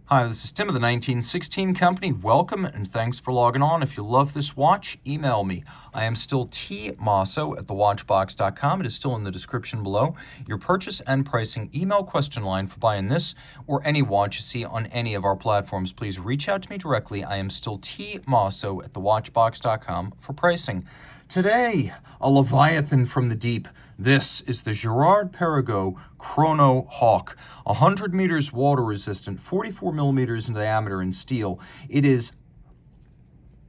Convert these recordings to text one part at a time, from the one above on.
Hi, this is Tim of the 1916 Company. Welcome and thanks for logging on. If you love this watch, email me. I am still Team Mosso at thewatchbox.com. It is still in the description below. Your purchase and pricing email question line for buying this or any watch you see on any of our platforms. Please reach out to me directly. I am still Team Mosso at thewatchbox.com for pricing. Today, a Leviathan from the deep. This is the Girard-Perregaux Chrono Hawk, 100 meters water resistant, 44 millimeters in diameter in steel. It is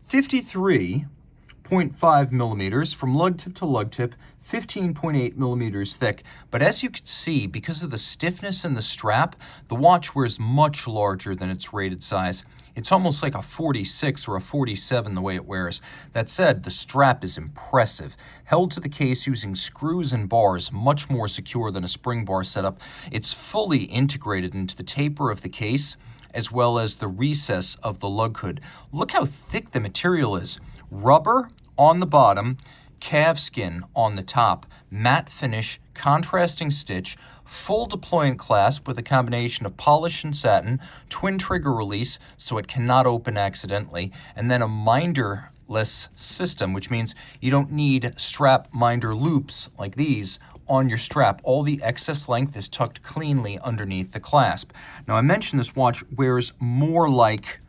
53.5 millimeters from lug tip to lug tip, 15.8 millimeters thick. But as you can see, because of the stiffness in the strap, the watch wears much larger than its rated size. It's almost like a 46 or a 47 the way it wears. That said, the strap is impressive. Held to the case using screws and bars, much more secure than a spring bar setup. It's fully integrated into the taper of the case, as well as the recess of the lug hood. Look how thick the material is. Rubber on the bottom, calfskin on the top, matte finish, contrasting stitch, full deployant clasp with a combination of polish and satin, twin trigger release so it cannot open accidentally, and then a minderless system, which means you don't need strap minder loops like these on your strap. All the excess length is tucked cleanly underneath the clasp. Now, I mentioned this watch wears more like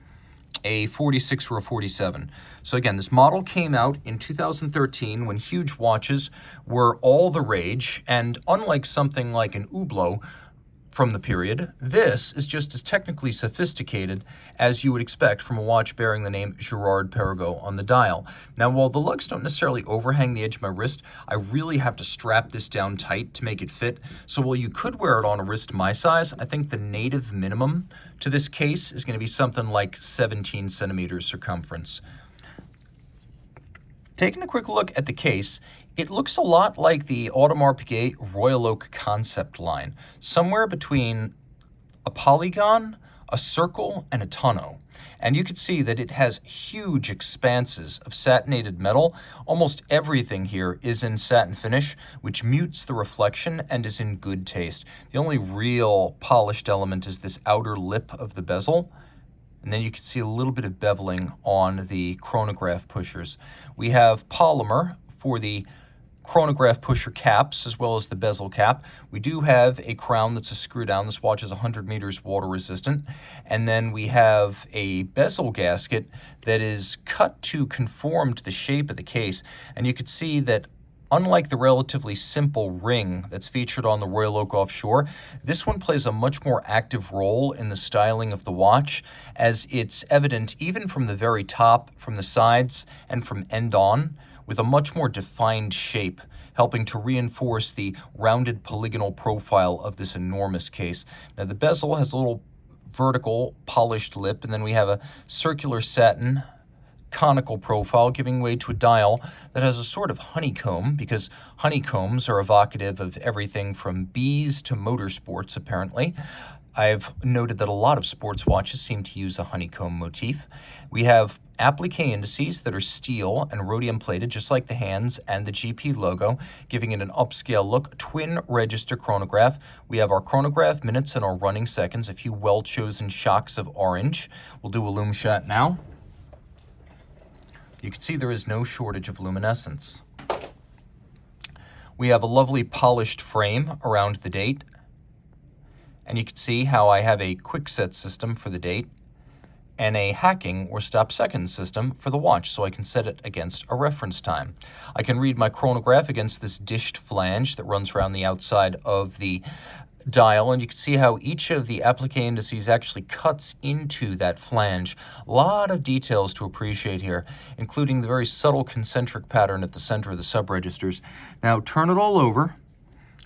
a 46 or a 47. So again, this model came out in 2013 when huge watches were all the rage, and unlike something like an Hublot from the period, this is just as technically sophisticated as you would expect from a watch bearing the name Girard-Perregaux on the dial. Now, while the lugs don't necessarily overhang the edge of my wrist, I really have to strap this down tight to make it fit. So while you could wear it on a wrist my size, I think the native minimum to this case is going to be something like 17 centimeters circumference. Taking a quick look at the case, it looks a lot like the Audemars Piguet Royal Oak concept line, somewhere between a polygon, a circle, and a tonneau. And you can see that it has huge expanses of satinated metal. Almost everything here is in satin finish, which mutes the reflection and is in good taste. The only real polished element is this outer lip of the bezel. And then you can see a little bit of beveling on the chronograph pushers. We have polymer for the chronograph pusher caps as well as the bezel cap. We do have a crown that's a screw down. This watch is 100 meters water resistant. And then we have a bezel gasket that is cut to conform to the shape of the case. And you can see that unlike the relatively simple ring that's featured on the Royal Oak Offshore, this one plays a much more active role in the styling of the watch, as it's evident even from the very top, from the sides, and from end on, with a much more defined shape, helping to reinforce the rounded polygonal profile of this enormous case. Now, the bezel has a little vertical polished lip, and then we have a circular satin conical profile giving way to a dial that has a sort of honeycomb, because honeycombs are evocative of everything from bees to motorsports, apparently. I've noted that a lot of sports watches seem to use a honeycomb motif. We have applique indices that are steel and rhodium plated, just like the hands and the GP logo, giving it an upscale look. Twin register chronograph. We have our chronograph minutes and our running seconds, a few well-chosen shocks of orange. We'll do a lume shot now. You can see there is no shortage of luminescence. We have a lovely polished frame around the date. And you can see how I have a quick set system for the date and a hacking or stop seconds system for the watch, so I can set it against a reference time. I can read my chronograph against this dished flange that runs around the outside of the dial, and you can see how each of the applique indices actually cuts into that flange. A lot of details to appreciate here, including the very subtle concentric pattern at the center of the subregisters. Now turn it all over,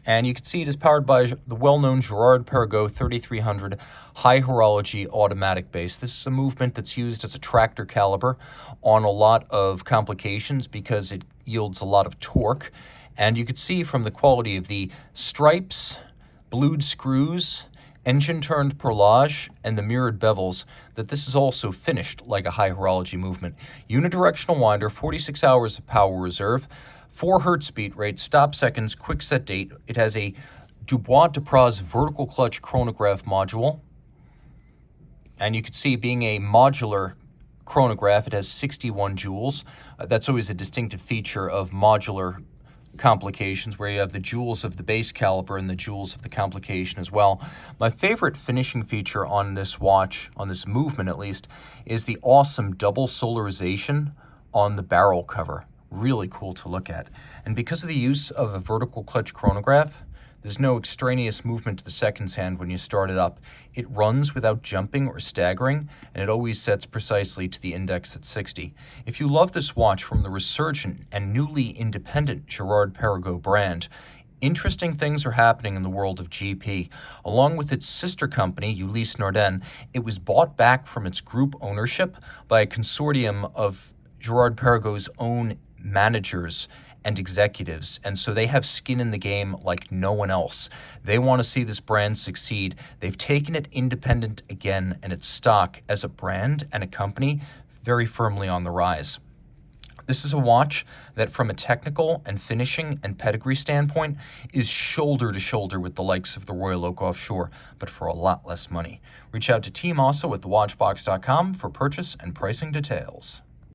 and you can see it is powered by the well-known Girard-Perregaux 3300 high horology automatic base. This is a movement that's used as a tractor caliber on a lot of complications because it yields a lot of torque. And you can see from the quality of the stripes, blued screws, engine-turned perlage, and the mirrored bevels that this is also finished like a high horology movement. Unidirectional winder, 46 hours of power reserve, 4 hertz beat rate, stop seconds, quick set date. It has a Dubois de Praz vertical clutch chronograph module. And you can see, being a modular chronograph, it has 61 joules. That's always a distinctive feature of modular complications, where you have the joules of the base caliper and the joules of the complication as well. My favorite finishing feature on this watch, on this movement at least, is the awesome double solarization on the barrel cover. Really cool to look at. And because of the use of a vertical clutch chronograph, there's no extraneous movement to the seconds hand when you start it up. It runs without jumping or staggering, and it always sets precisely to the index at 60. If you love this watch from the resurgent and newly independent Girard-Perregaux brand, interesting things are happening in the world of GP. Along with its sister company, Ulysse Nardin, it was bought back from its group ownership by a consortium of Girard-Perregaux's own managers and executives, and so they have skin in the game like no one else. They want to see this brand succeed. They've taken it independent again, and its stock as a brand and a company very firmly on the rise. This is a watch that, from a technical and finishing and pedigree standpoint, is shoulder to shoulder with the likes of the Royal Oak Offshore, but for a lot less money. Reach out to Team Mosso at thewatchbox.com for purchase and pricing details.